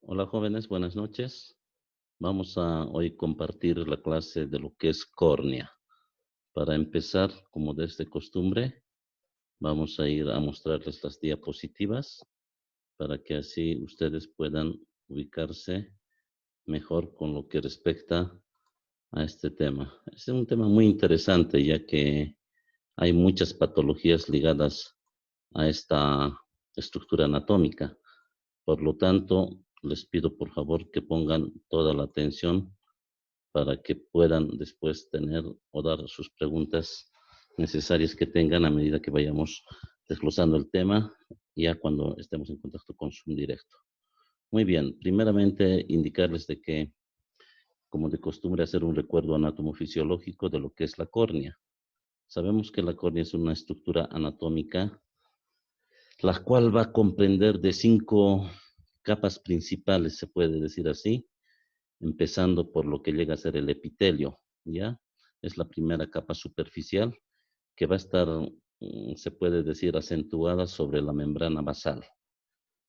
Hola jóvenes, buenas noches. Vamos a hoy compartir la clase de lo que es córnea. Para empezar, como desde costumbre, vamos a ir a mostrarles las diapositivas para que así ustedes puedan ubicarse mejor con lo que respecta a este tema. Es un tema muy interesante ya que hay muchas patologías ligadas a esta estructura anatómica. Por lo tanto, les pido por favor que pongan toda la atención para que puedan después tener o dar sus preguntas necesarias que tengan a medida que vayamos desglosando el tema, ya cuando estemos en contacto con Zoom directo. Muy bien, primeramente indicarles de que, como de costumbre, hacer un recuerdo anatomofisiológico de lo que es la córnea. Sabemos que la córnea es una estructura anatómica, la cual va a comprender de 5 capas principales, se puede decir así, empezando por lo que llega a ser el epitelio, ¿ya? Es la primera capa superficial que va a estar, se puede decir, acentuada sobre la membrana basal.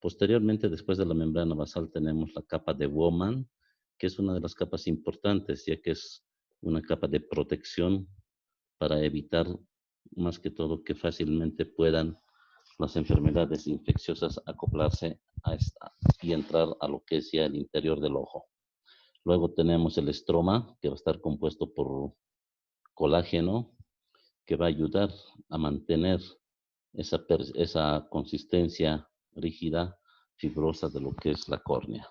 Posteriormente, después de la membrana basal, tenemos la capa de Bowman, que es una de las capas importantes, ya que es una capa de protección para evitar, más que todo, que fácilmente puedan las enfermedades infecciosas acoplarse a esta y entrar a lo que es ya el interior del ojo. Luego tenemos el estroma, que va a estar compuesto por colágeno, que va a ayudar a mantener esa consistencia rígida, fibrosa de lo que es la córnea.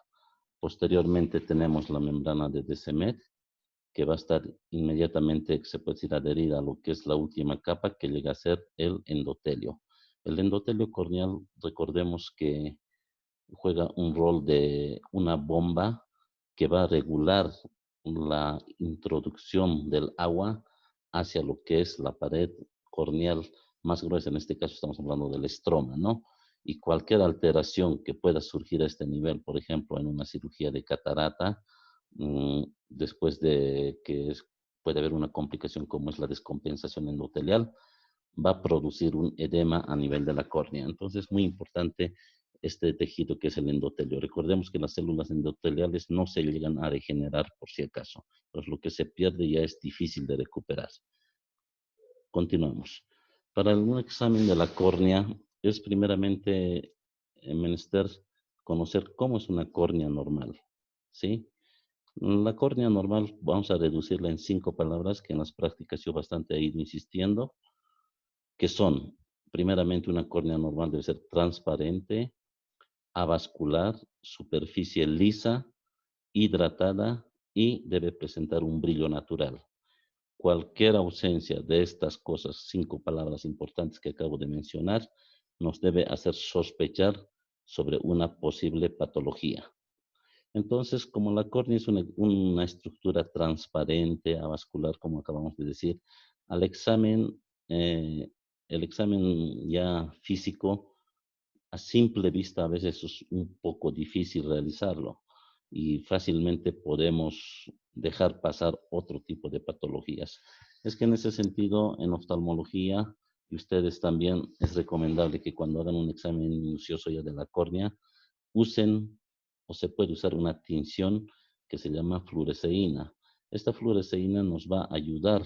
Posteriormente tenemos la membrana de Descemet, que va a estar inmediatamente, se puede decir, adherida a lo que es la última capa, que llega a ser el endotelio. El endotelio corneal, recordemos que juega un rol de una bomba que va a regular la introducción del agua hacia lo que es la pared corneal más gruesa. En este caso estamos hablando del estroma, ¿no? Y cualquier alteración que pueda surgir a este nivel, por ejemplo, en una cirugía de catarata, después de que puede haber una complicación como es la descompensación endotelial, va a producir un edema a nivel de la córnea. Entonces, muy importante este tejido que es el endotelio. Recordemos que las células endoteliales no se llegan a regenerar por si acaso. Pues lo que se pierde ya es difícil de recuperar. Continuamos. Para un examen de la córnea es primeramente menester conocer cómo es una córnea normal. ¿Sí? La córnea normal vamos a reducirla en 5 palabras que en las prácticas yo bastante he ido insistiendo, que son, primeramente, una córnea normal debe ser transparente, avascular, superficie lisa, hidratada y debe presentar un brillo natural. Cualquier ausencia de estas cosas, 5 palabras importantes que acabo de mencionar, nos debe hacer sospechar sobre una posible patología. Entonces, como la córnea es una estructura transparente, avascular, como acabamos de decir, al examen, el examen ya físico, a simple vista a veces es un poco difícil realizarlo y fácilmente podemos dejar pasar otro tipo de patologías. Es que en ese sentido, en oftalmología, y ustedes también, es recomendable que cuando hagan un examen minucioso ya de la córnea, usen o se puede usar una tinción que se llama fluoresceína. Esta fluoresceína nos va a ayudar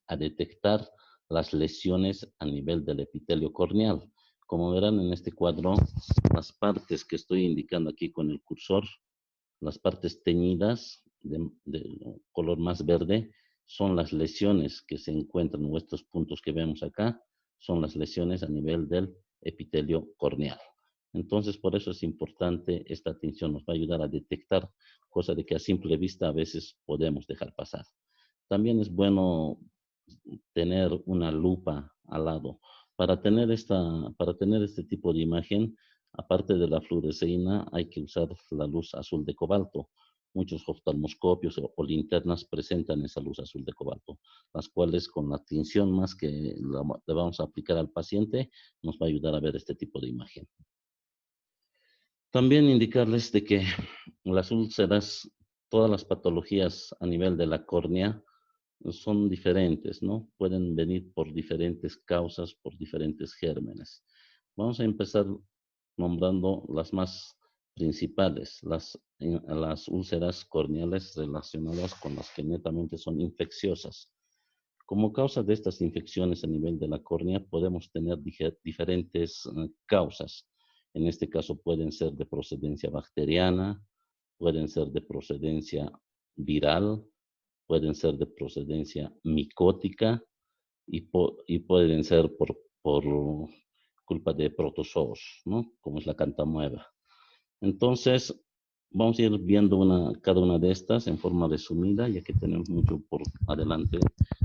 a detectar las lesiones a nivel del epitelio corneal. Como verán en este cuadro, las partes que estoy indicando aquí con el cursor, las partes teñidas de color más verde, son las lesiones que se encuentran, o estos puntos que vemos acá, son las lesiones a nivel del epitelio corneal. Entonces, por eso es importante esta atención, nos va a ayudar a detectar cosas de que a simple vista a veces podemos dejar pasar. También es bueno tener una lupa al lado. Para tener este tipo de imagen, aparte de la fluoresceína, hay que usar la luz azul de cobalto. Muchos oftalmoscopios o linternas presentan esa luz azul de cobalto, las cuales con la tinción más que le vamos a aplicar al paciente, nos va a ayudar a ver este tipo de imagen. También indicarles de que las úlceras, todas las patologías a nivel de la córnea, son diferentes, ¿no? Pueden venir por diferentes causas, por diferentes gérmenes. Vamos a empezar nombrando las más principales, las úlceras corneales relacionadas con las que netamente son infecciosas. Como causa de estas infecciones a nivel de la córnea, podemos tener diferentes causas. En este caso pueden ser de procedencia bacteriana, pueden ser de procedencia viral, pueden ser de procedencia micótica y pueden ser por culpa de protozoos, ¿no? Como es la cantamueva. Entonces, vamos a ir viendo cada una de estas en forma resumida, ya que tenemos mucho por adelante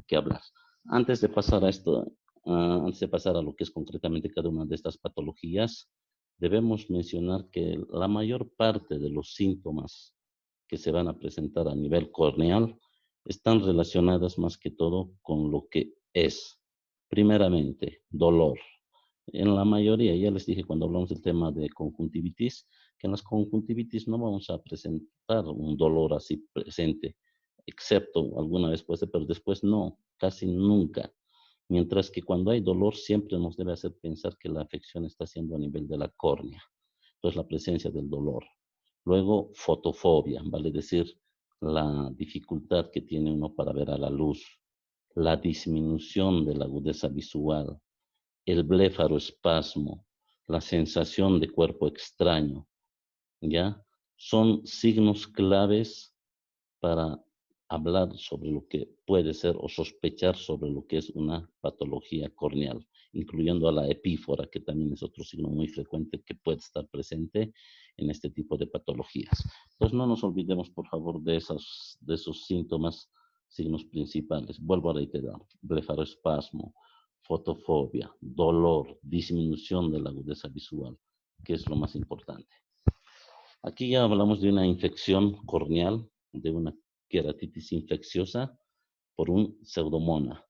que hablar. Antes de pasar a esto, antes de pasar a lo que es concretamente cada una de estas patologías, debemos mencionar que la mayor parte de los síntomas que se van a presentar a nivel corneal están relacionadas más que todo con lo que es, primeramente, dolor. En la mayoría, ya les dije cuando hablamos del tema de conjuntivitis, que en las conjuntivitis no vamos a presentar un dolor así presente, excepto alguna vez puede ser, pero después no, casi nunca. Mientras que cuando hay dolor siempre nos debe hacer pensar que la afección está siendo a nivel de la córnea. Entonces la presencia del dolor. Luego, fotofobia, vale decir, la dificultad que tiene uno para ver a la luz, la disminución de la agudeza visual, el blefaroespasmo, la sensación de cuerpo extraño, ¿ya? Son signos claves para hablar sobre lo que puede ser o sospechar sobre lo que es una patología corneal, incluyendo a la epífora, que también es otro signo muy frecuente que puede estar presente en este tipo de patologías. Entonces no nos olvidemos, por favor, de esos síntomas, signos principales. Vuelvo a reiterar, blefaroespasmo, fotofobia, dolor, disminución de la agudeza visual, que es lo más importante. Aquí ya hablamos de una infección corneal, de una queratitis infecciosa por un pseudomona.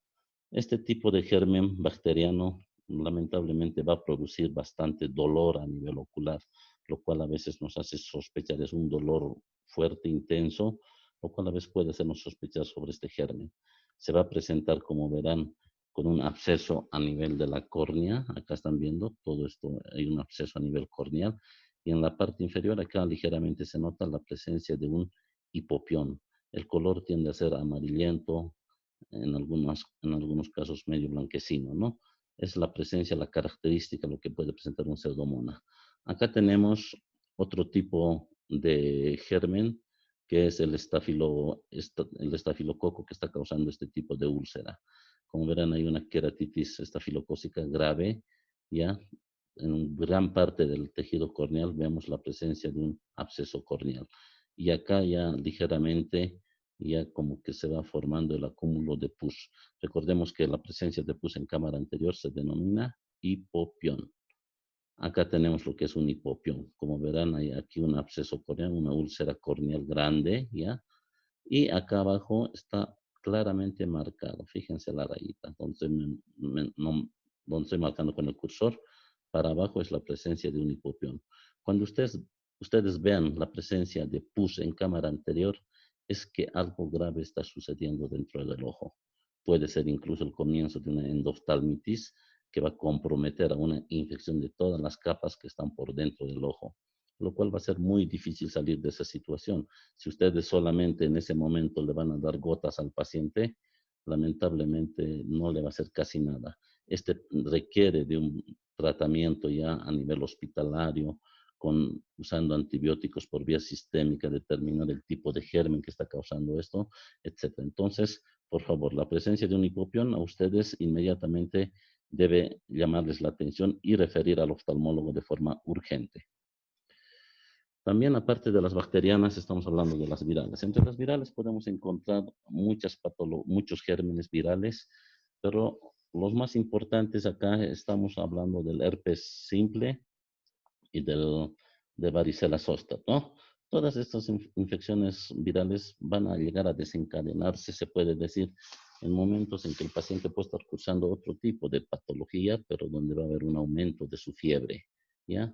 Este tipo de germen bacteriano lamentablemente va a producir bastante dolor a nivel ocular, lo cual a veces nos hace sospechar, es un dolor fuerte, intenso, lo cual a veces puede hacernos sospechar sobre este germen. Se va a presentar, como verán, con un absceso a nivel de la córnea. Acá están viendo todo esto, hay un absceso a nivel corneal. Y en la parte inferior, acá ligeramente se nota la presencia de un hipopión. El color tiende a ser amarillento, en algunos casos medio blanquecino, ¿no? Es la presencia, la característica, lo que puede presentar un pseudomona. Acá tenemos otro tipo de germen, que es el estafilococo que está causando este tipo de úlcera. Como verán, hay una queratitis estafilocócica grave, ¿ya? En gran parte del tejido corneal vemos la presencia de un absceso corneal. Y acá ya ligeramente ya como que se va formando el acúmulo de pus. Recordemos que la presencia de pus en cámara anterior se denomina hipopión. Acá tenemos lo que es un hipopión. Como verán, hay aquí un absceso corneal, una úlcera corneal grande, ¿ya? Y acá abajo está claramente marcado. Fíjense la rayita, donde estoy marcando con el cursor. Para abajo es la presencia de un hipopión. Cuando ustedes vean la presencia de pus en cámara anterior, es que algo grave está sucediendo dentro del ojo. Puede ser incluso el comienzo de una endoftalmitis que va a comprometer a una infección de todas las capas que están por dentro del ojo, lo cual va a ser muy difícil salir de esa situación. Si ustedes solamente en ese momento le van a dar gotas al paciente, lamentablemente no le va a hacer casi nada. Este requiere de un tratamiento ya a nivel hospitalario, usando antibióticos por vía sistémica, determinar el tipo de germen que está causando esto, etc. Entonces, por favor, la presencia de un hipopión a ustedes inmediatamente debe llamarles la atención y referir al oftalmólogo de forma urgente. También, aparte de las bacterianas, estamos hablando de las virales. Entre las virales podemos encontrar muchos gérmenes virales, pero los más importantes acá estamos hablando del herpes simple y de varicela zoster, ¿no? Todas estas infecciones virales van a llegar a desencadenarse, se puede decir, en momentos en que el paciente puede estar cursando otro tipo de patología, pero donde va a haber un aumento de su fiebre, ¿ya?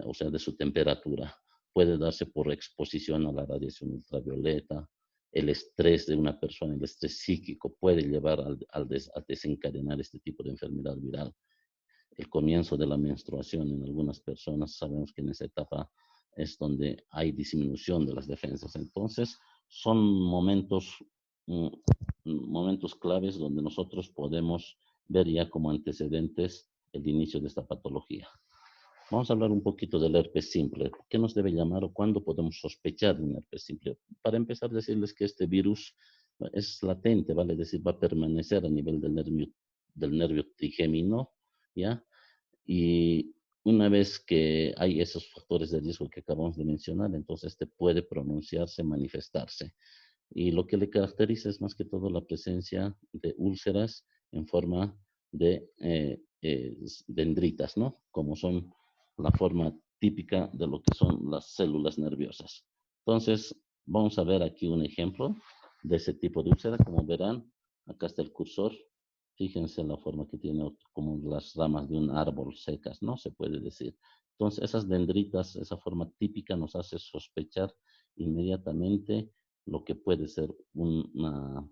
O sea, de su temperatura. Puede darse por exposición a la radiación ultravioleta, el estrés de una persona, el estrés psíquico puede llevar a desencadenar este tipo de enfermedad viral. El comienzo de la menstruación en algunas personas, sabemos que en esa etapa es donde hay disminución de las defensas. Entonces, son mm, momentos claves donde nosotros podemos ver ya como antecedentes el inicio de esta patología. Vamos a hablar un poquito del herpes simple. ¿Qué nos debe llamar o cuándo podemos sospechar de un herpes simple? Para empezar, decirles que este virus es latente, vale decir, va a permanecer a nivel del nervio trigémino, ¿ya? Y una vez que hay esos factores de riesgo que acabamos de mencionar, entonces este puede pronunciarse, manifestarse. Y lo que le caracteriza es más que todo la presencia de úlceras en forma de dendritas, ¿no? Como son la forma típica de lo que son las células nerviosas. Entonces, vamos a ver aquí un ejemplo de ese tipo de úlcera. Como verán, acá está el cursor. Fíjense la forma que tiene como las ramas de un árbol secas, ¿no? Se puede decir. Entonces, esas dendritas, esa forma típica nos hace sospechar inmediatamente lo que puede ser una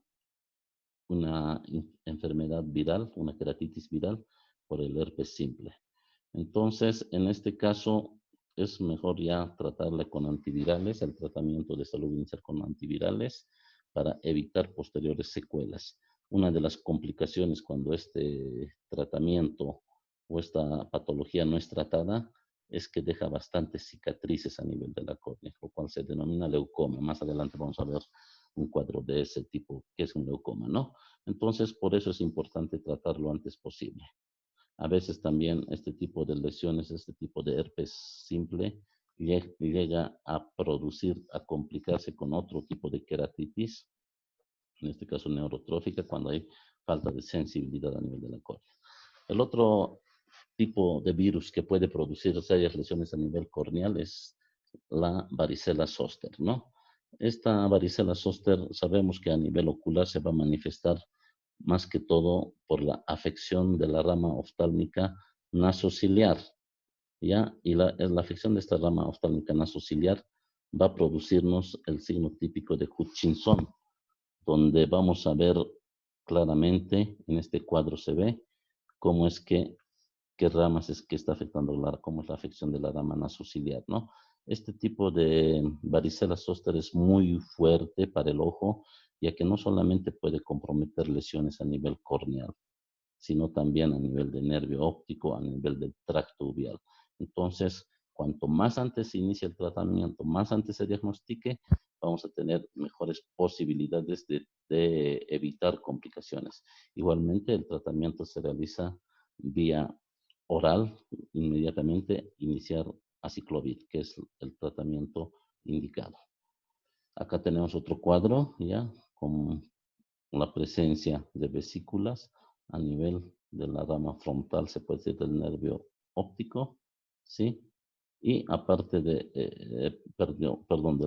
enfermedad viral, una queratitis viral por el herpes simple. Entonces, en este caso, es mejor ya tratarle con antivirales, el tratamiento de salud inicial con antivirales para evitar posteriores secuelas. Una de las complicaciones cuando este tratamiento o esta patología no es tratada es que deja bastantes cicatrices a nivel de la córnea, lo cual se denomina leucoma. Más adelante vamos a ver un cuadro de ese tipo, que es un leucoma, ¿no? Entonces, por eso es importante tratarlo antes posible. A veces también este tipo de lesiones, este tipo de herpes simple, llega a producir, a complicarse con otro tipo de queratitis, en este caso neurotrófica, cuando hay falta de sensibilidad a nivel de la córnea. El otro tipo de virus que puede producir serias lesiones a nivel corneal es la varicela zoster, ¿no? Esta varicela zoster sabemos que a nivel ocular se va a manifestar más que todo por la afección de la rama oftálmica nasociliar, ¿ya? Y la afección de esta rama oftálmica nasociliar va a producirnos el signo típico de Hutchinson, donde vamos a ver claramente, en este cuadro se ve, cómo es que, qué ramas es que está afectando, cómo es la afección de la rama nasociliar, ¿no? Este tipo de varicela zoster es muy fuerte para el ojo, ya que no solamente puede comprometer lesiones a nivel corneal, sino también a nivel de nervio óptico, a nivel del tracto uveal. Entonces, cuanto más antes se inicie el tratamiento, más antes se diagnostique, vamos a tener mejores posibilidades de evitar complicaciones. Igualmente, el tratamiento se realiza vía oral, inmediatamente iniciar aciclovir, que es el tratamiento indicado. Acá tenemos otro cuadro, ya, con la presencia de vesículas a nivel de la rama frontal, se puede decir, del nervio óptico, ¿sí? Y aparte del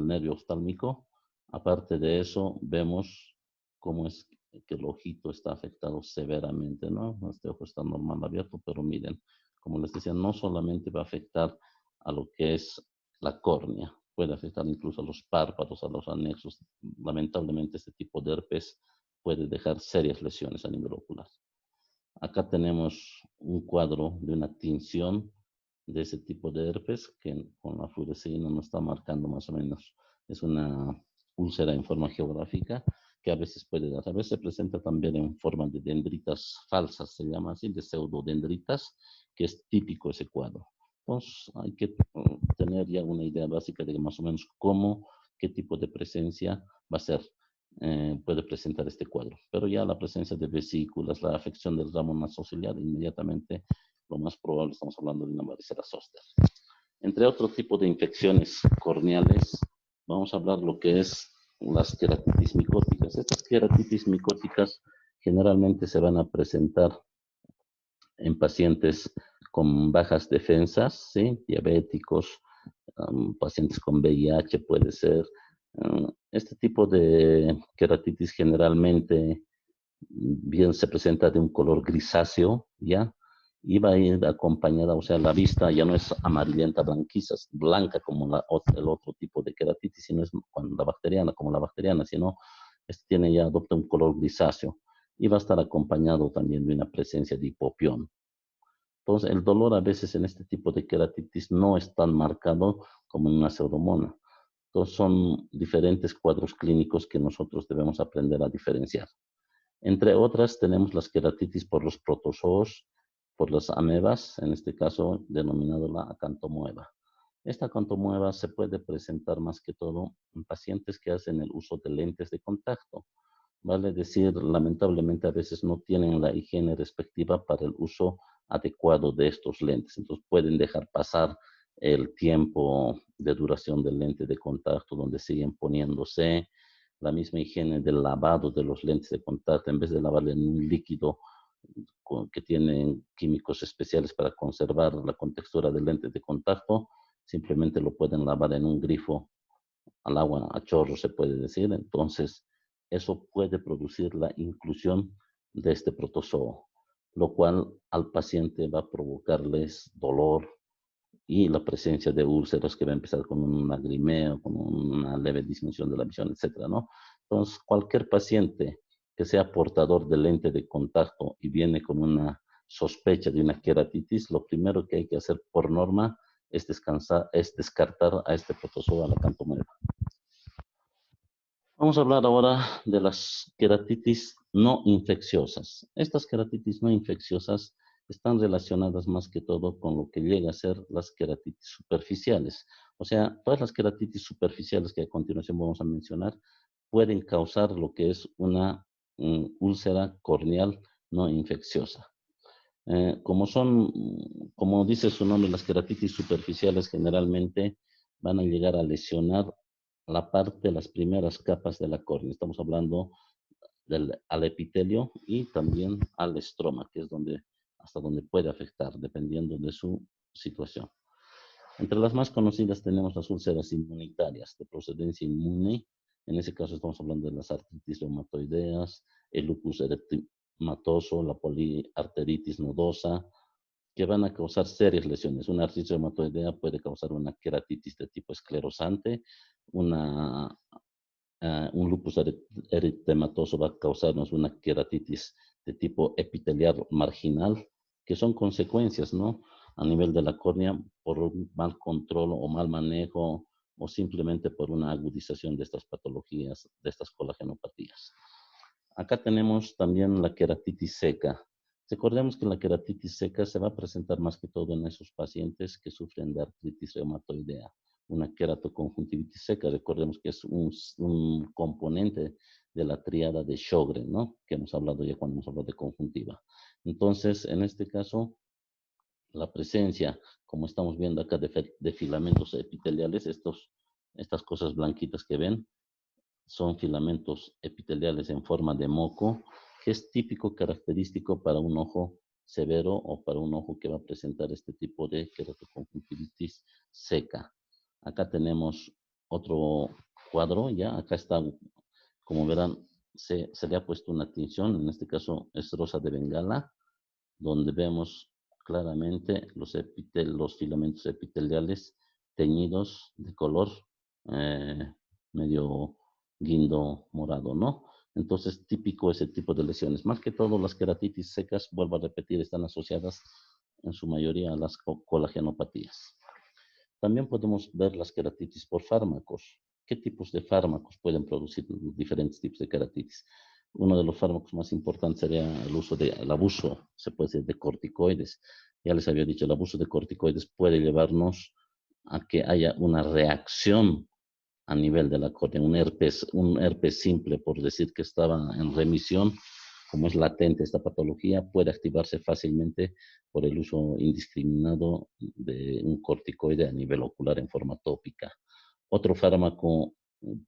nervio oftálmico, aparte de eso, vemos cómo es que el ojito está afectado severamente, ¿no? Este ojo está normal abierto, pero miren, como les decía, no solamente va a afectar a lo que es la córnea, puede afectar incluso a los párpados, a los anexos. Lamentablemente, este tipo de herpes puede dejar serias lesiones a nivel ocular. Acá tenemos un cuadro de una tinción de ese tipo de herpes que con la fluoresceína nos está marcando más o menos. Es una úlcera en forma geográfica que a veces puede dar. A veces se presenta también en forma de dendritas falsas, se llama así, de pseudodendritas, que es típico ese cuadro. Entonces hay que tener ya una idea básica de más o menos qué tipo de presencia va a ser. Puede presentar este cuadro. Pero ya la presencia de vesículas, la afección del ramo nasociliar, inmediatamente lo más probable estamos hablando de una varicela zoster. Entre otro tipo de infecciones corneales, vamos a hablar lo que es las queratitis micóticas. Estas queratitis micóticas generalmente se van a presentar en pacientes con bajas defensas, ¿sí? Diabéticos, pacientes con VIH puede ser. Este tipo de queratitis generalmente bien se presenta de un color grisáceo, ¿ya? Y va a ir acompañada, o sea, la vista ya no es amarillenta, blanca como el otro tipo de queratitis, sino es como la bacteriana, sino tiene ya, adopta un color grisáceo y va a estar acompañado también de una presencia de hipopión. Entonces, el dolor a veces en este tipo de queratitis no es tan marcado como en una pseudomonas. Entonces son diferentes cuadros clínicos que nosotros debemos aprender a diferenciar. Entre otras tenemos las queratitis por los protozoos, por las amebas, en este caso denominado la acantomoeba. Esta acantomoeba se puede presentar más que todo en pacientes que hacen el uso de lentes de contacto. Vale decir, lamentablemente a veces no tienen la higiene respectiva para el uso adecuado de estos lentes. Entonces pueden dejar pasar el tiempo de duración del lente de contacto donde siguen poniéndose. La misma higiene del lavado de los lentes de contacto, en vez de lavarle en un líquido que tienen químicos especiales para conservar la contextura del lente de contacto, simplemente lo pueden lavar en un grifo al agua, a chorro se puede decir. Entonces, eso puede producir la inclusión de este protozoo, lo cual al paciente va a provocarles dolor y la presencia de úlceras que va a empezar con un lagrimeo, con una leve disminución de la visión, etcétera, ¿no? Entonces, cualquier paciente que sea portador de lente de contacto y viene con una sospecha de una queratitis, lo primero que hay que hacer por norma es descartar a este protozoo, a la acantomoeba. Vamos a hablar ahora de las queratitis no infecciosas. Estas queratitis no infecciosas están relacionadas más que todo con lo que llega a ser las queratitis superficiales. O sea, todas las queratitis superficiales que a continuación vamos a mencionar pueden causar lo que es una úlcera corneal no infecciosa. Como dice su nombre, las queratitis superficiales generalmente van a llegar a lesionar la parte, las primeras capas de la córnea. Estamos hablando al epitelio y también al estroma, que es hasta donde puede afectar, dependiendo de su situación. Entre las más conocidas tenemos las úlceras inmunitarias de procedencia inmune. En ese caso estamos hablando de las artritis reumatoideas, el lupus eritematoso, la poliarteritis nodosa, que van a causar serias lesiones. Una artritis reumatoidea puede causar una queratitis de tipo esclerosante, un lupus eritematoso va a causarnos una queratitis de tipo epitelial marginal, que son consecuencias, ¿no? A nivel de la córnea por un mal control o mal manejo o simplemente por una agudización de estas patologías, de estas colagenopatías. Acá tenemos también la queratitis seca. Recordemos que la queratitis seca se va a presentar más que todo en esos pacientes que sufren de artritis reumatoidea. Una queratoconjuntivitis seca, recordemos que es un componente de la tríada de Sjögren, ¿no? Que hemos hablado ya cuando hemos hablado de conjuntiva. Entonces, en este caso, la presencia, como estamos viendo acá, de filamentos epiteliales, estas cosas blanquitas que ven, son filamentos epiteliales en forma de moco, que es típico, característico para un ojo severo o para un ojo que va a presentar este tipo de queratoconjuntivitis seca. Acá tenemos otro cuadro, ya, acá está, como verán, se le ha puesto una tinción, en este caso es rosa de Bengala, donde vemos claramente los filamentos epiteliales teñidos de color medio guindo morado, ¿no? Entonces, típico ese tipo de lesiones. Más que todo, las queratitis secas, vuelvo a repetir, están asociadas en su mayoría a las colagenopatías. También podemos ver las queratitis por fármacos. ¿Qué tipos de fármacos pueden producir diferentes tipos de queratitis? Uno de los fármacos más importantes sería el abuso, se puede decir, de corticoides. Ya les había dicho, el abuso de corticoides puede llevarnos a que haya una reacción a nivel de la córnea, un herpes simple, por decir que estaba en remisión, como es latente esta patología, puede activarse fácilmente por el uso indiscriminado de un corticoide a nivel ocular en forma tópica. Otro fármaco,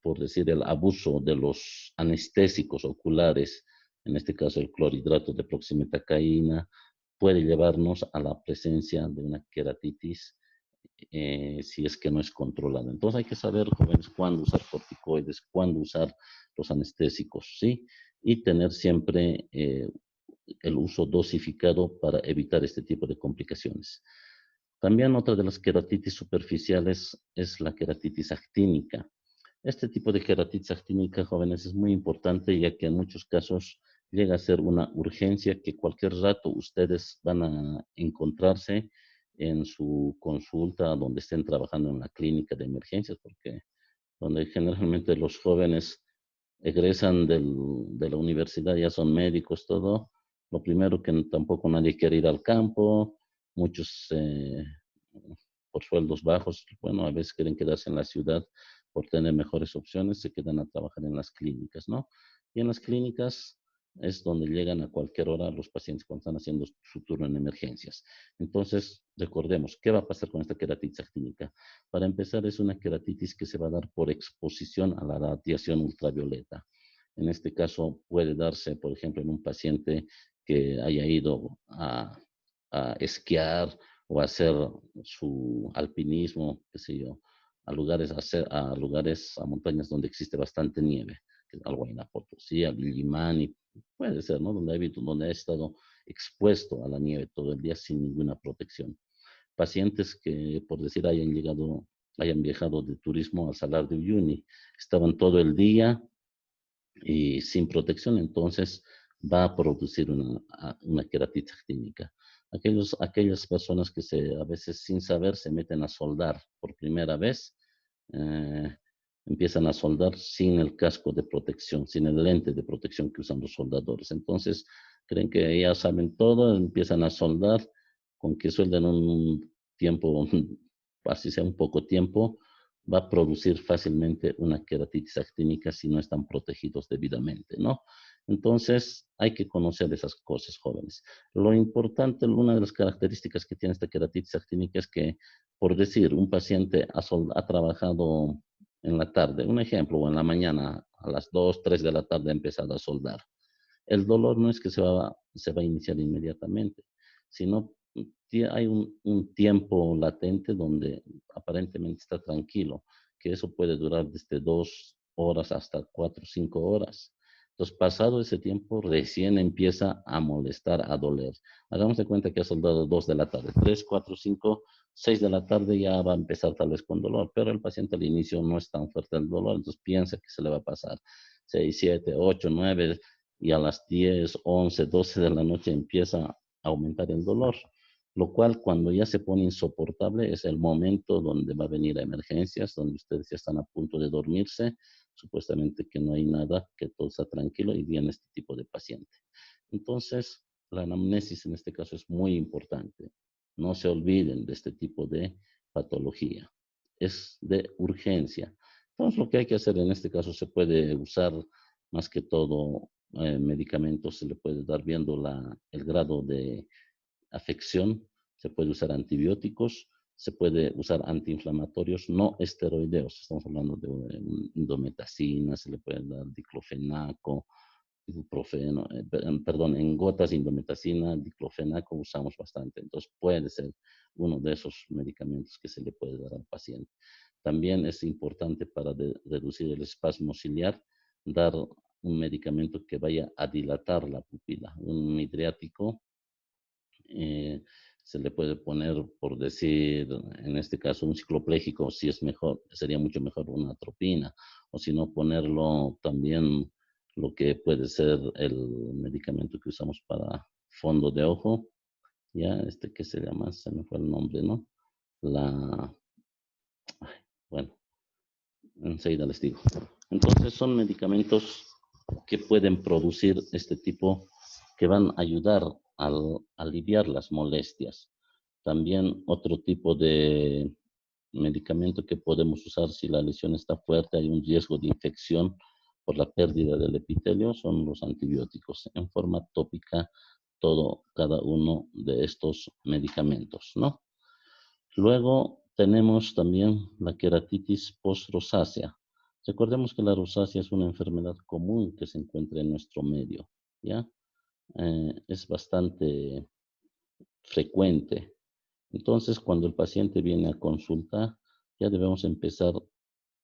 por decir, el abuso de los anestésicos oculares, en este caso el clorhidrato de proximetacaína, puede llevarnos a la presencia de una queratitis si es que no es controlada. Entonces hay que saber, jóvenes, cuándo usar corticoides, cuándo usar los anestésicos, ¿sí? Y tener siempre el uso dosificado para evitar este tipo de complicaciones. También otra de las queratitis superficiales es la queratitis actínica. Este tipo de queratitis actínica, jóvenes, es muy importante ya que en muchos casos llega a ser una urgencia que cualquier rato ustedes van a encontrarse en su consulta, donde estén trabajando en la clínica de emergencias, porque donde generalmente los jóvenes egresan de la universidad, ya son médicos, todo. Lo primero que tampoco nadie quiere ir al campo, muchos por sueldos bajos, bueno, a veces quieren quedarse en la ciudad por tener mejores opciones, se quedan a trabajar en las clínicas, ¿no? Y en las clínicas es donde llegan a cualquier hora los pacientes cuando están haciendo su turno en emergencias. Entonces, recordemos, ¿qué va a pasar con esta queratitis actínica? Para empezar, es una queratitis que se va a dar por exposición a la radiación ultravioleta. En este caso, puede darse, por ejemplo, en un paciente que haya ido a esquiar o a hacer su alpinismo, qué sé yo, a lugares, a montañas donde existe bastante nieve, que es algo en la Potosí, al Limani, puede ser, ¿no? Donde ha estado expuesto a la nieve todo el día sin ninguna protección. Pacientes que, por decir, hayan viajado de turismo al Salar de Uyuni, estaban todo el día y sin protección, entonces va a producir una queratitis actínica. Aquellas personas que a veces sin saber se meten a soldar por primera vez, eh, empiezan a soldar sin el casco de protección, sin el lente de protección que usan los soldadores. Entonces creen que ya saben todo, empiezan a soldar, con que suelden un tiempo, así sea un poco tiempo, va a producir fácilmente una queratitis actínica si no están protegidos debidamente, ¿no? Entonces, hay que conocer esas cosas, jóvenes. Lo importante, una de las características que tiene esta queratitis actínica es que, por decir, un paciente ha trabajado en la tarde, un ejemplo, o en la mañana, a las 2, 3 de la tarde ha empezado a soldar. El dolor no es que se va a iniciar inmediatamente, sino hay un tiempo latente donde aparentemente está tranquilo, que eso puede durar desde 2 horas hasta 4 o 5 horas. Entonces, pasado ese tiempo, recién empieza a molestar, a doler. Hagamos de cuenta que ha soldado 2 de la tarde, 3, 4, 5, 6 de la tarde ya va a empezar tal vez con dolor, pero el paciente al inicio no es tan fuerte el dolor, entonces piensa que se le va a pasar 6, 7, 8, 9, y a las 10, 11, 12 de la noche empieza a aumentar el dolor, lo cual cuando ya se pone insoportable es el momento donde va a venir a emergencias, donde ustedes ya están a punto de dormirse, supuestamente que no hay nada, que todo está tranquilo y viene este tipo de paciente. Entonces, la anamnesis en este caso es muy importante. No se olviden de este tipo de patología. Es de urgencia. Entonces, lo que hay que hacer en este caso se puede usar más que todo medicamentos, se le puede dar viendo el grado de afección, se puede usar antibióticos, se puede usar antiinflamatorios no esteroideos, estamos hablando de indometacina, se le puede dar diclofenaco, ibuprofeno, perdón, en gotas indometacina, diclofenaco usamos bastante, entonces puede ser uno de esos medicamentos que se le puede dar al paciente. También es importante para reducir el espasmo ciliar, dar un medicamento que vaya a dilatar la pupila, un midriático. eh, Se le puede poner, por decir, en este caso, un cicloplégico, si es mejor, sería mucho mejor una atropina, o si no, ponerlo también lo que puede ser el medicamento que usamos para fondo de ojo, ya, que se llama, se me fue el nombre, ¿no? La, bueno, enseguida les digo. Entonces son medicamentos que pueden producir este tipo, que van a ayudar a aliviar las molestias. También otro tipo de medicamento que podemos usar si la lesión está fuerte, hay un riesgo de infección por la pérdida del epitelio, son los antibióticos en forma tópica, cada uno de estos medicamentos, ¿no? Luego tenemos también la queratitis post-rosácea. Recordemos que la rosácea es una enfermedad común que se encuentra en nuestro medio, ¿ya? Es bastante frecuente. Entonces, cuando el paciente viene a consulta, ya debemos empezar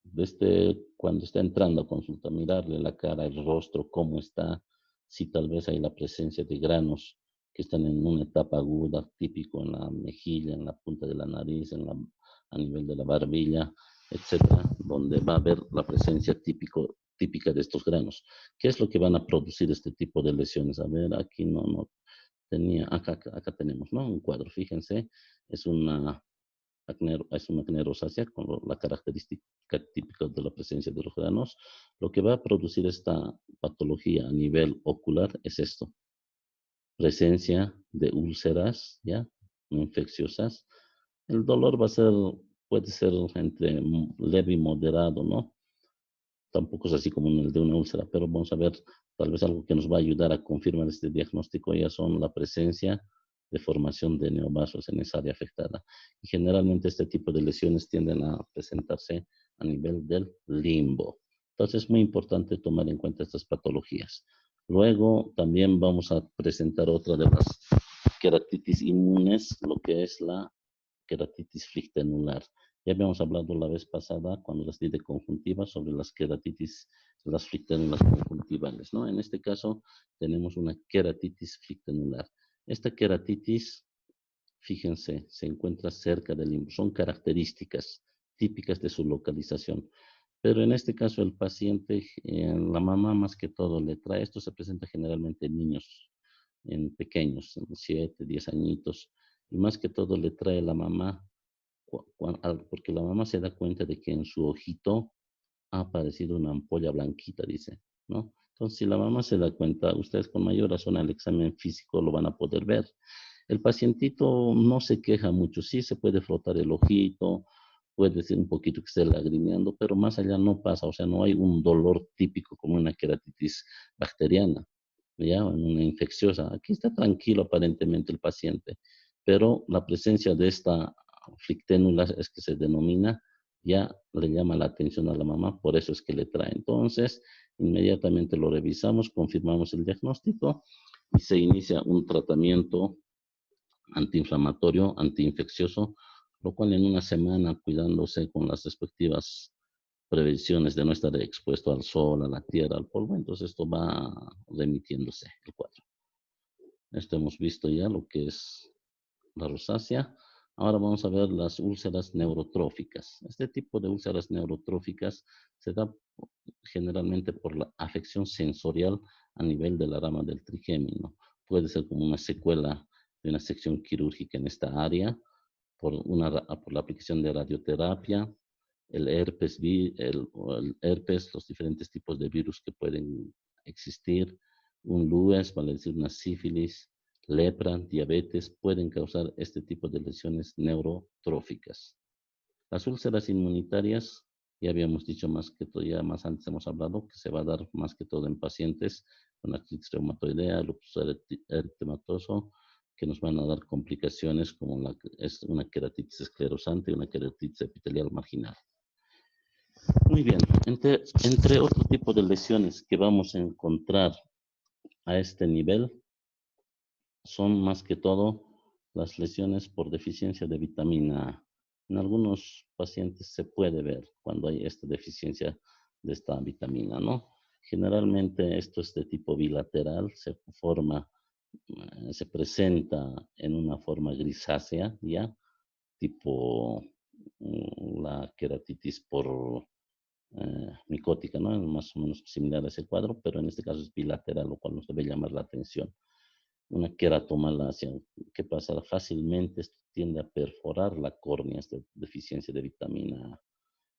desde cuando está entrando a consulta, mirarle la cara, el rostro, cómo está, si tal vez hay la presencia de granos que están en una etapa aguda, típico en la mejilla, en la punta de la nariz, a nivel de la barbilla, etcétera, donde va a haber la presencia típica de estos granos. ¿Qué es lo que van a producir este tipo de lesiones? A ver, aquí no acá tenemos, ¿no? Un cuadro, fíjense, es una acné rosácea con la característica típica de la presencia de los granos. Lo que va a producir esta patología a nivel ocular es esto: presencia de úlceras, ¿ya? Infecciosas. El dolor puede ser entre leve y moderado, ¿no? Tampoco es así como el de una úlcera, pero vamos a ver, tal vez algo que nos va a ayudar a confirmar este diagnóstico ya son la presencia de formación de neovasos en esa área afectada. Y generalmente este tipo de lesiones tienden a presentarse a nivel del limbo. Entonces es muy importante tomar en cuenta estas patologías. Luego también vamos a presentar otra de las queratitis inmunes, lo que es la queratitis flictenular. Ya habíamos hablado la vez pasada, cuando les di de conjuntiva, sobre las queratitis, las flictenulas conjuntivales, ¿no? En este caso, tenemos una queratitis flictenular. Esta queratitis, fíjense, se encuentra cerca del limbo. Son características típicas de su localización. Pero en este caso, el paciente, la mamá más que todo le trae, esto se presenta generalmente en niños, en pequeños, en 7, 10 añitos, y más que todo le trae la mamá porque la mamá se da cuenta de que en su ojito ha aparecido una ampolla blanquita, dice, ¿no? Entonces, si la mamá se da cuenta, ustedes con mayor razón al examen físico lo van a poder ver. El pacientito no se queja mucho, sí se puede frotar el ojito, puede ser un poquito que esté lagrimeando, pero más allá no pasa, o sea, no hay un dolor típico como una queratitis bacteriana, ¿ya? Una infecciosa. Aquí está tranquilo aparentemente el paciente, pero la presencia de esta flicténula es que se denomina, ya le llama la atención a la mamá, por eso es que le trae. Entonces, inmediatamente lo revisamos, confirmamos el diagnóstico y se inicia un tratamiento antiinflamatorio, antiinfeccioso, lo cual en una semana, cuidándose con las respectivas prevenciones de no estar expuesto al sol, a la tierra, al polvo, entonces esto va remitiéndose el cuadro. Esto hemos visto ya lo que es la rosácea. Ahora vamos a ver las úlceras neurotróficas. Este tipo de úlceras neurotróficas se da generalmente por la afección sensorial a nivel de la rama del trigémino. Puede ser como una secuela de una sección quirúrgica en esta área, por la aplicación de radioterapia, el herpes, los diferentes tipos de virus que pueden existir, un LUES, vale decir una sífilis, lepra, diabetes, pueden causar este tipo de lesiones neurotróficas. Las úlceras inmunitarias, ya habíamos dicho más que todo, ya más antes hemos hablado, que se va a dar más que todo en pacientes con artritis reumatoidea, lupus eritematoso, que nos van a dar complicaciones como es una queratitis esclerosante y una queratitis epitelial marginal. Muy bien, entre otro tipo de lesiones que vamos a encontrar a este nivel son más que todo las lesiones por deficiencia de vitamina A. En algunos pacientes se puede ver cuando hay esta deficiencia de esta vitamina, ¿no? Generalmente esto es de tipo bilateral, se presenta en una forma grisácea, ¿ya? Tipo la queratitis por micótica, ¿no? Más o menos similar a ese cuadro, pero en este caso es bilateral, lo cual nos debe llamar la atención. Una queratomalacia, ¿qué pasa? Fácilmente tiende a perforar la córnea, esta deficiencia de vitamina A.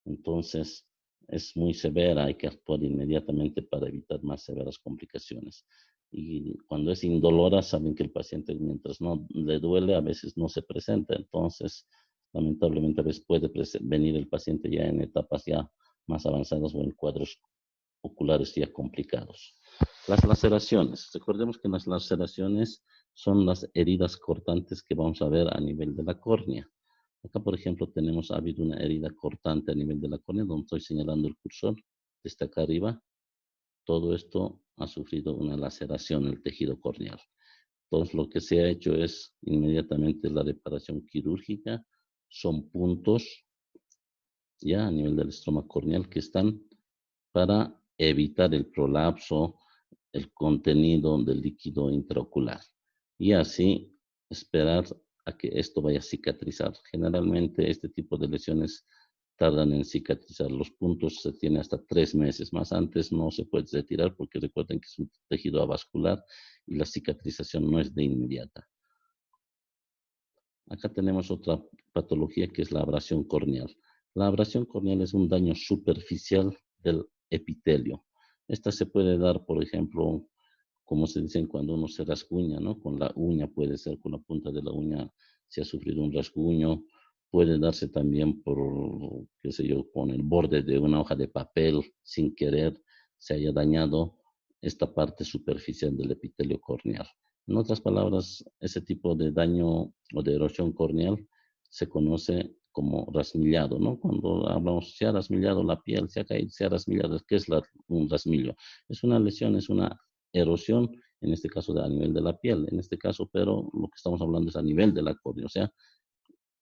Entonces, es muy severa, hay que actuar inmediatamente para evitar más severas complicaciones. Y cuando es indolora, saben que el paciente, mientras no le duele, a veces no se presenta. Entonces, lamentablemente, a veces puede venir el paciente ya en etapas ya más avanzadas o en cuadros oculares ya complicados. Las laceraciones. Recordemos que las laceraciones son las heridas cortantes que vamos a ver a nivel de la córnea. Acá, por ejemplo, ha habido una herida cortante a nivel de la córnea, donde estoy señalando el cursor, desde acá arriba. Todo esto ha sufrido una laceración en el tejido corneal. Entonces, lo que se ha hecho es inmediatamente la reparación quirúrgica. Son puntos ya a nivel del estroma corneal que están para evitar el prolapso, el contenido del líquido intraocular y así esperar a que esto vaya a cicatrizar. Generalmente este tipo de lesiones tardan en cicatrizar. Los puntos se tienen hasta 3 meses. Más antes no se puede retirar porque recuerden que es un tejido avascular y la cicatrización no es de inmediata. Acá tenemos otra patología que es la abrasión corneal. La abrasión corneal es un daño superficial del epitelio. Esta se puede dar, por ejemplo, como se dice cuando uno se rasguña, ¿no? Con la uña, puede ser con la punta de la uña, si ha sufrido un rasguño. Puede darse también por, qué sé yo, con el borde de una hoja de papel, sin querer, se haya dañado esta parte superficial del epitelio corneal. En otras palabras, ese tipo de daño o de erosión corneal se conoce como rasmillado, ¿no? Cuando hablamos, se ha rasmillado la piel, se ha caído, se ha rasmillado, ¿qué es un rasmillo? Es una lesión, es una erosión, en este caso a nivel de la piel, en este caso, pero lo que estamos hablando es a nivel de la córnea, o sea,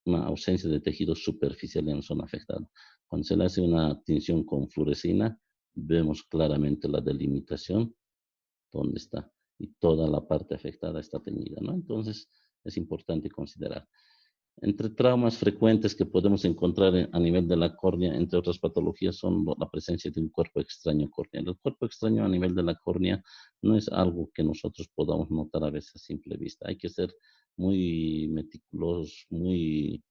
una ausencia de tejido superficial en la zona afectada. Cuando se le hace una tinción con fluorescina, vemos claramente la delimitación, dónde está, y toda la parte afectada está teñida, ¿no? Entonces, es importante considerar. Entre traumas frecuentes que podemos encontrar a nivel de la córnea, entre otras patologías, son la presencia de un cuerpo extraño corneal. El cuerpo extraño a nivel de la córnea no es algo que nosotros podamos notar a veces a simple vista. Hay que ser muy meticulosos, muy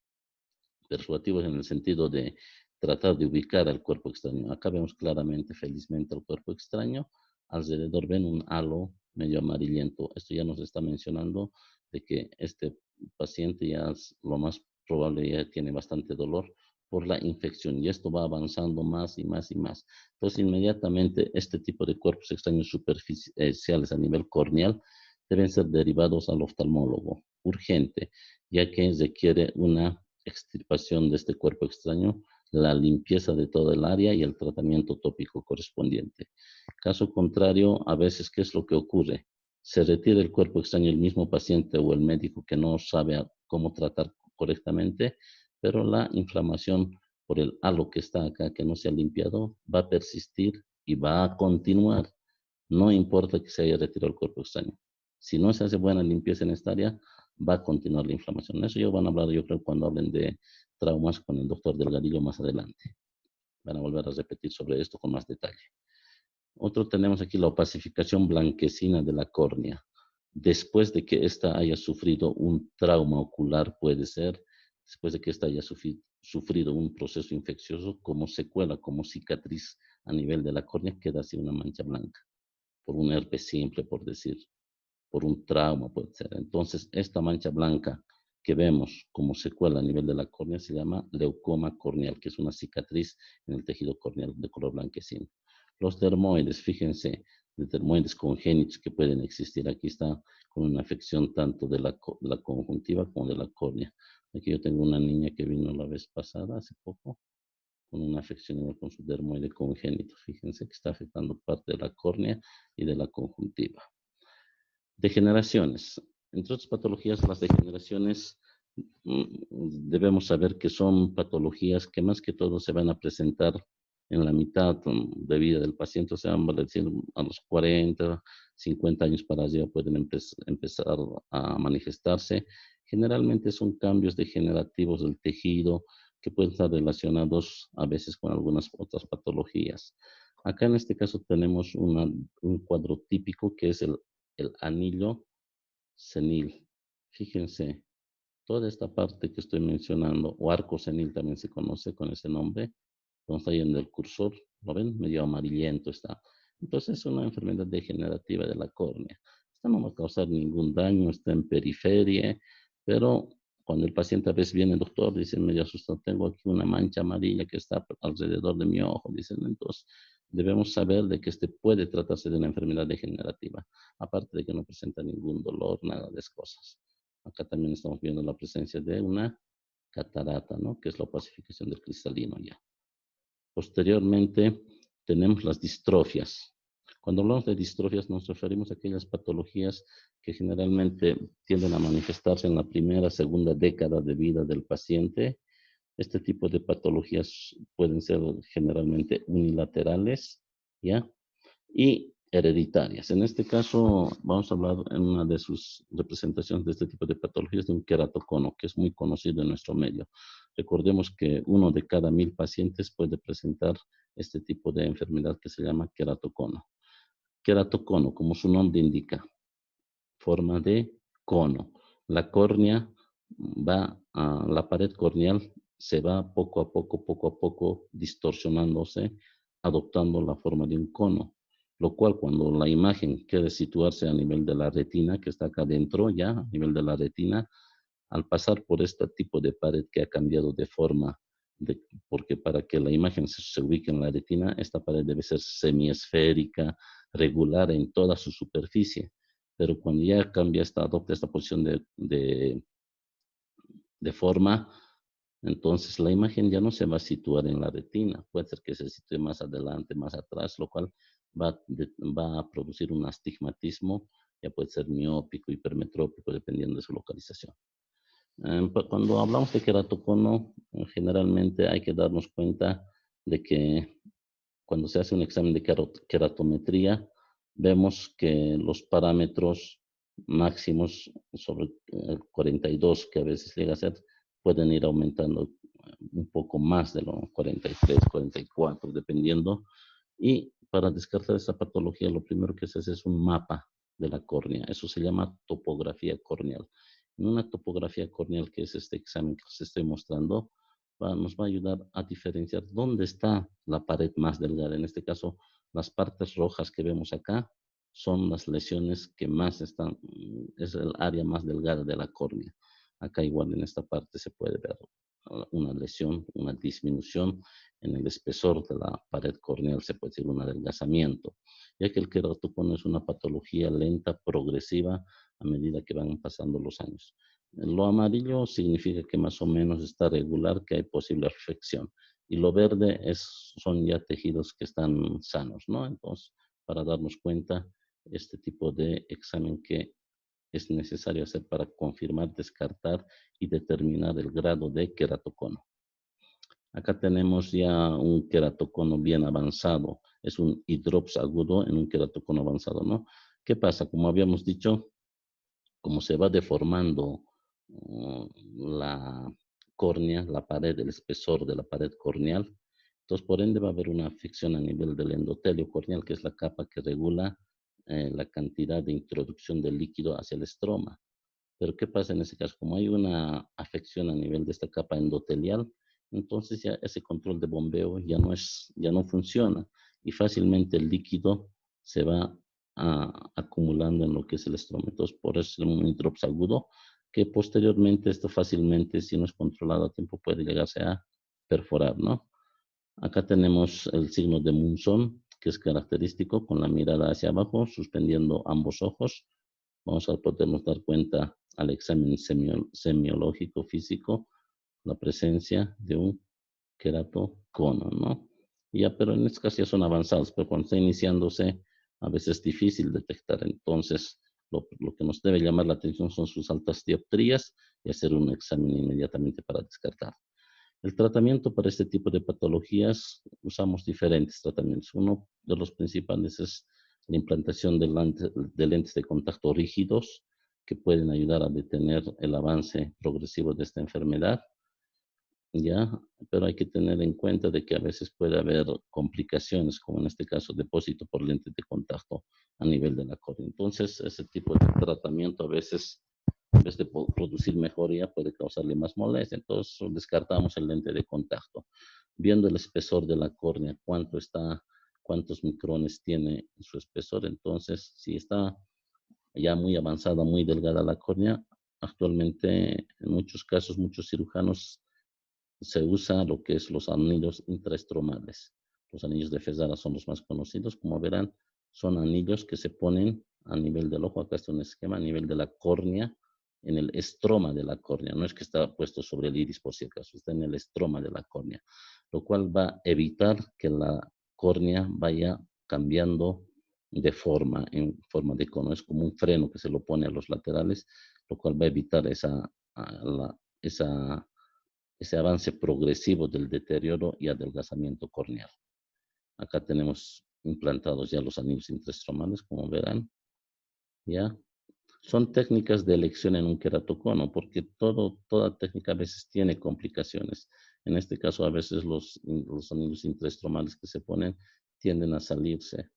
persuasivos en el sentido de tratar de ubicar al cuerpo extraño. Acá vemos claramente, felizmente, el cuerpo extraño. Alrededor ven un halo medio amarillento. Esto ya nos está mencionando de que este paciente ya es, lo más probable ya tiene bastante dolor por la infección y esto va avanzando más y más y más. Entonces, inmediatamente este tipo de cuerpos extraños superficiales a nivel corneal deben ser derivados al oftalmólogo urgente, ya que requiere una extirpación de este cuerpo extraño, la limpieza de toda el área y el tratamiento tópico correspondiente. Caso contrario, a veces, ¿qué es lo que ocurre? Se retira el cuerpo extraño el mismo paciente o el médico que no sabe cómo tratar correctamente, pero la inflamación por el halo que está acá, que no se ha limpiado, va a persistir y va a continuar. No importa que se haya retirado el cuerpo extraño. Si no se hace buena limpieza en esta área, va a continuar la inflamación. Eso yo van a hablar, yo creo, cuando hablen de traumas con el doctor Delgadillo más adelante. Van a volver a repetir sobre esto con más detalle. Otro tenemos aquí la opacificación blanquecina de la córnea. Después de que ésta haya sufrido un trauma ocular, puede ser, después de que ésta haya sufrido un proceso infeccioso, como secuela, como cicatriz a nivel de la córnea, queda así una mancha blanca, por un herpes simple, por decir, por un trauma puede ser. Entonces, esta mancha blanca que vemos como secuela a nivel de la córnea se llama leucoma corneal, que es una cicatriz en el tejido corneal de color blanquecino. Los dermoides, fíjense, de dermoides congénitos que pueden existir. Aquí está con una afección tanto de la conjuntiva como de la córnea. Aquí yo tengo una niña que vino la vez pasada, hace poco, con una afección con su dermoide congénito. Fíjense que está afectando parte de la córnea y de la conjuntiva. Degeneraciones. Entre otras patologías, las degeneraciones debemos saber que son patologías que más que todo se van a presentar en la mitad de vida del paciente, o sea, van a decir a los 40, 50 años para allá pueden empezar a manifestarse. Generalmente son cambios degenerativos del tejido que pueden estar relacionados a veces con algunas otras patologías. Acá en este caso tenemos un cuadro típico que es el anillo senil. Fíjense, toda esta parte que estoy mencionando, o arco senil también se conoce con ese nombre, donde está yendo el cursor, ¿lo ven? Medio amarillento está. Entonces es una enfermedad degenerativa de la córnea. Esta no va a causar ningún daño, está en periferia, pero cuando el paciente a veces viene, doctor, dice, medio asustado, tengo aquí una mancha amarilla que está alrededor de mi ojo, dicen, entonces debemos saber de que este puede tratarse de una enfermedad degenerativa, aparte de que no presenta ningún dolor, nada de esas cosas. Acá también estamos viendo la presencia de una catarata, ¿no? Que es la opacificación del cristalino ya. Posteriormente, tenemos las distrofias. Cuando hablamos de distrofias, nos referimos a aquellas patologías que generalmente tienden a manifestarse en la primera, segunda década de vida del paciente. Este tipo de patologías pueden ser generalmente unilaterales, ¿ya? Y hereditarias. En este caso, vamos a hablar en una de sus representaciones de este tipo de patologías de un queratocono, que es muy conocido en nuestro medio. Recordemos que 1 de cada 1000 pacientes puede presentar este tipo de enfermedad que se llama queratocono. Queratocono, como su nombre indica, forma de cono. La córnea la pared corneal se va poco a poco distorsionándose, adoptando la forma de un cono, lo cual cuando la imagen quiere situarse a nivel de la retina, que está acá adentro ya, a nivel de la retina, al pasar por este tipo de pared que ha cambiado de forma, porque para que la imagen se ubique en la retina, esta pared debe ser semiesférica, regular en toda su superficie. Pero cuando ya cambia adopta esta posición de forma, entonces la imagen ya no se va a situar en la retina. Puede ser que se sitúe más adelante, más atrás, lo cual va a producir un astigmatismo, ya puede ser miópico, hipermetrópico, dependiendo de su localización. Cuando hablamos de queratocono, generalmente hay que darnos cuenta de que cuando se hace un examen de queratometría, vemos que los parámetros máximos sobre el 42, que a veces llega a ser, pueden ir aumentando un poco más de los 43, 44, dependiendo. Y para descartar esa patología, lo primero que se hace es un mapa de la córnea. Eso se llama topografía corneal. En una topografía corneal, que es este examen que os estoy mostrando, nos va a ayudar a diferenciar dónde está la pared más delgada. En este caso, las partes rojas que vemos acá son las lesiones que más están, es el área más delgada de la córnea. Acá igual en esta parte se puede ver una lesión, una disminución en el espesor de la pared corneal, se puede decir un adelgazamiento, ya que el queratocono es una patología lenta, progresiva, a medida que van pasando los años. Lo amarillo significa que más o menos está regular, que hay posible afección. Y lo verde son ya tejidos que están sanos, ¿no? Entonces, para darnos cuenta, este tipo de examen que es necesario hacer para confirmar, descartar y determinar el grado de queratocono. Acá tenemos ya un queratocono bien avanzado. Es un hidrops agudo en un queratocono avanzado, ¿no? ¿Qué pasa? Como habíamos dicho, como se va deformando la córnea, la pared, el espesor de la pared corneal, entonces por ende va a haber una afección a nivel del endotelio corneal, que es la capa que regula la cantidad de introducción del líquido hacia el estroma. Pero ¿qué pasa en ese caso? Como hay una afección a nivel de esta capa endotelial, entonces ya ese control de bombeo ya no funciona y fácilmente el líquido se va acumulando en lo que es el estroma. Entonces, por eso es un hidrops agudo, que posteriormente esto fácilmente, si no es controlado a tiempo, puede llegarse a perforar, ¿no? Acá tenemos el signo de Munson, que es característico, con la mirada hacia abajo, suspendiendo ambos ojos. Vamos a podernos dar cuenta al examen semiológico físico la presencia de un queratocono, ¿no? Ya, pero en este caso ya son avanzados, pero cuando está iniciándose, a veces es difícil detectar. Entonces, lo que nos debe llamar la atención son sus altas dioptrías y hacer un examen inmediatamente para descartar. El tratamiento para este tipo de patologías, usamos diferentes tratamientos. Uno de los principales es la implantación de lentes de contacto rígidos que pueden ayudar a detener el avance progresivo de esta enfermedad, ¿ya? Pero hay que tener en cuenta de que a veces puede haber complicaciones, como en este caso depósito por lentes de contacto a nivel de la córnea. Entonces, ese tipo de tratamiento a veces, en vez de producir mejoría, puede causarle más molestia. Entonces, descartamos el lente de contacto. Viendo el espesor de la córnea, cuántos micrones tiene su espesor. Entonces, si está ya muy avanzada, muy delgada la córnea, actualmente en muchos casos, muchos cirujanos se usa lo que es los anillos intraestromales. Los anillos de Fesara son los más conocidos. Como verán, son anillos que se ponen a nivel del ojo. Acá está un esquema a nivel de la córnea, en el estroma de la córnea. No es que está puesto sobre el iris por si acaso, está en el estroma de la córnea, lo cual va a evitar que la córnea vaya cambiando de forma, en forma de cono. Es como un freno que se lo pone a los laterales, lo cual va a evitar ese avance progresivo del deterioro y adelgazamiento corneal. Acá tenemos implantados ya los anillos intraestromales, como verán, ya. Son técnicas de elección en un queratocono, porque toda técnica a veces tiene complicaciones. En este caso, a veces los anillos intraestromales que se ponen tienden a salirse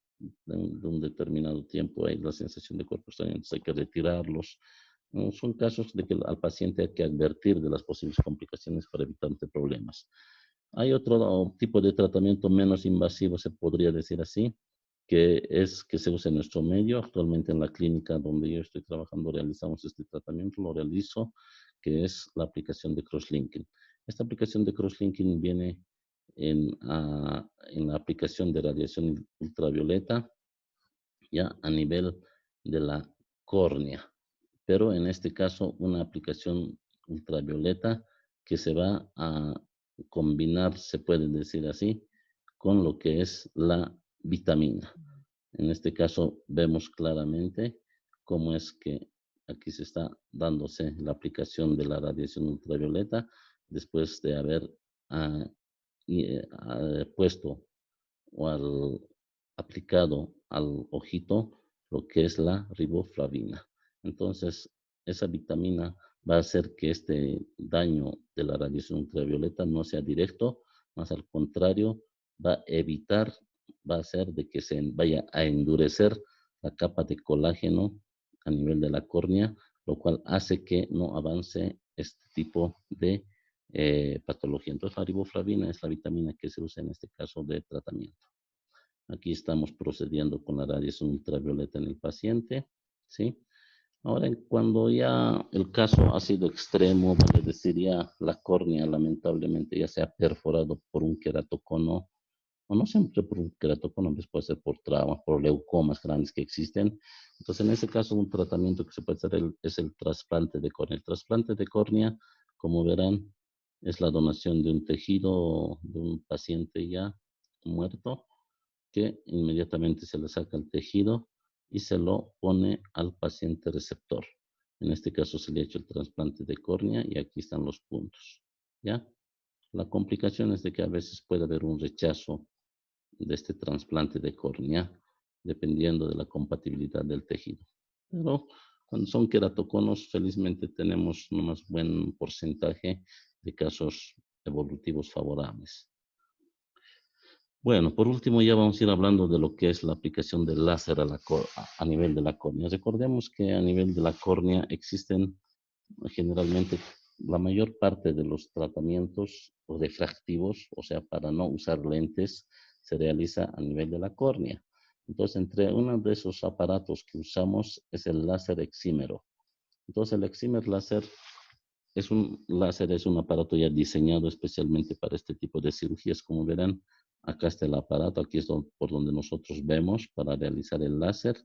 de un determinado tiempo. Hay la sensación de cuerpo extraño, entonces hay que retirarlos. Son casos de que al paciente hay que advertir de las posibles complicaciones para evitar problemas. Hay otro tipo de tratamiento menos invasivo, se podría decir así, que es que se usa en nuestro medio. Actualmente en la clínica donde yo estoy trabajando realizamos este tratamiento, lo realizo, que es la aplicación de crosslinking. Esta aplicación de crosslinking viene en la aplicación de radiación ultravioleta ya a nivel de la córnea, pero en este caso una aplicación ultravioleta que se va a combinar, se puede decir así, con lo que es la vitamina. En este caso vemos claramente cómo es que aquí se está dándose la aplicación de la radiación ultravioleta después de haber ah, puesto o aplicado al ojito lo que es la riboflavina. Entonces, esa vitamina va a hacer que este daño de la radiación ultravioleta no sea directo, más al contrario, va a evitar, va a hacer de que se vaya a endurecer la capa de colágeno a nivel de la córnea, lo cual hace que no avance este tipo de patología. Entonces, la riboflavina es la vitamina que se usa en este caso de tratamiento. Aquí estamos procediendo con la radiación ultravioleta en el paciente, ¿sí? Ahora, cuando ya el caso ha sido extremo, vale decir ya la córnea lamentablemente ya se ha perforado por un queratocono, o no siempre por un queratocono, pues puede ser por traumas, por leucomas grandes que existen. Entonces, en ese caso, un tratamiento que se puede hacer es el trasplante de córnea. El trasplante de córnea, como verán, es la donación de un tejido de un paciente ya muerto que inmediatamente se le saca el tejido y se lo pone al paciente receptor. En este caso se le ha hecho el trasplante de córnea y aquí están los puntos. ¿Ya? La complicación es de que a veces puede haber un rechazo de este trasplante de córnea dependiendo de la compatibilidad del tejido. Pero cuando son queratoconos, felizmente tenemos un más buen porcentaje de casos evolutivos favorables. Bueno, por último ya vamos a ir hablando de lo que es la aplicación del láser a nivel de la córnea. Recordemos que a nivel de la córnea existen generalmente la mayor parte de los tratamientos refractivos, o sea, para no usar lentes, se realiza a nivel de la córnea. Entonces, entre uno de esos aparatos que usamos es el láser exímero. Entonces, el exímer láser es un láser, es un aparato ya diseñado especialmente para este tipo de cirugías. Como verán, acá está el aparato, aquí es por donde nosotros vemos para realizar el láser.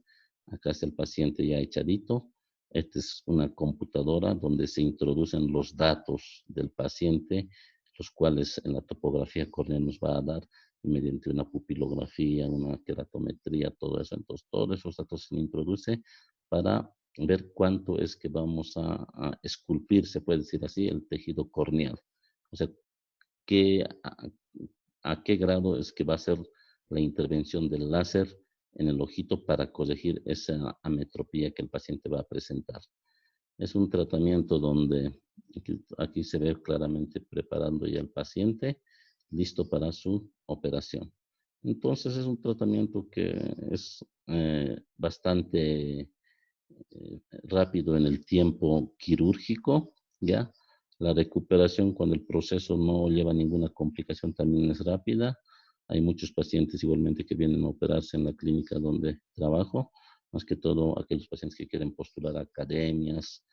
Acá está el paciente ya echadito. Esta es una computadora donde se introducen los datos del paciente, los cuales en la topografía córnea nos va a dar mediante una pupilografía, una queratometría, todo eso. Entonces, todos esos datos se introduce para ver cuánto es que vamos a esculpir, se puede decir así, el tejido corneal. O sea, qué, a qué grado es que va a ser la intervención del láser en el ojito para corregir esa ametropía que el paciente va a presentar. Es un tratamiento donde aquí se ve claramente preparando ya el paciente, listo para su operación. Entonces es un tratamiento que es bastante rápido en el tiempo quirúrgico, ¿ya? La recuperación cuando el proceso no lleva ninguna complicación también es rápida. Hay muchos pacientes igualmente que vienen a operarse en la clínica donde trabajo, más que todo aquellos pacientes que quieren postular a academias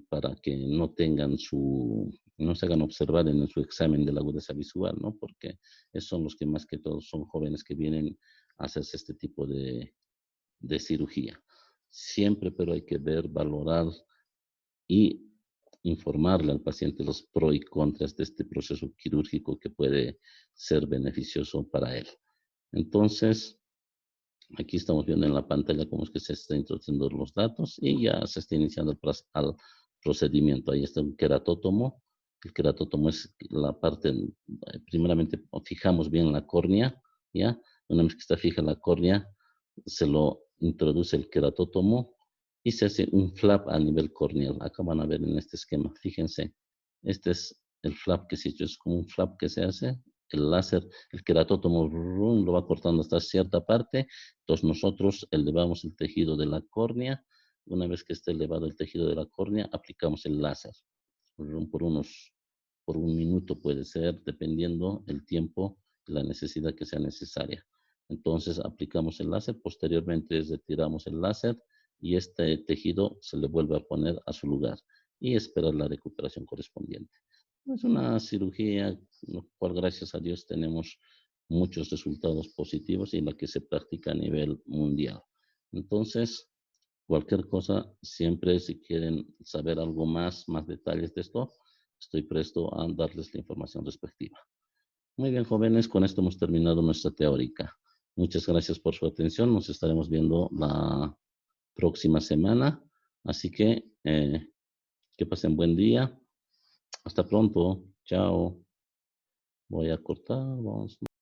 para que no tengan no se hagan observar en su examen de la agudeza visual, ¿no? Porque esos son los que más que todo son jóvenes que vienen a hacerse este tipo de cirugía. Siempre, pero hay que ver, valorar y informarle al paciente los pros y contras de este proceso quirúrgico que puede ser beneficioso para él. Entonces, aquí estamos viendo en la pantalla cómo es que se está introduciendo los datos y ya se está iniciando el procedimiento. Ahí está un queratótomo. El queratótomo es la parte, primeramente fijamos bien la córnea, ¿ya? Una vez que está fija la córnea, se lo introduce el queratótomo y se hace un flap a nivel corneal. Acá van a ver en este esquema, fíjense, este es el flap que se ha hecho, es como un flap que se hace, el láser, el queratótomo lo va cortando hasta cierta parte, entonces nosotros elevamos el tejido de la córnea, una vez que esté elevado el tejido de la córnea, aplicamos el láser, por por un minuto puede ser, dependiendo el tiempo, la necesidad que sea necesaria. Entonces aplicamos el láser, posteriormente retiramos el láser y este tejido se le vuelve a poner a su lugar y esperar la recuperación correspondiente. Es una cirugía, lo cual gracias a Dios tenemos muchos resultados positivos y la que se practica a nivel mundial. Entonces, cualquier cosa, siempre si quieren saber algo más detalles de esto, estoy presto a darles la información respectiva. Muy bien, jóvenes, con esto hemos terminado nuestra teórica. Muchas gracias por su atención. Nos estaremos viendo la próxima semana. Así que pasen buen día. Hasta pronto. Chao. Voy a cortar. Vamos.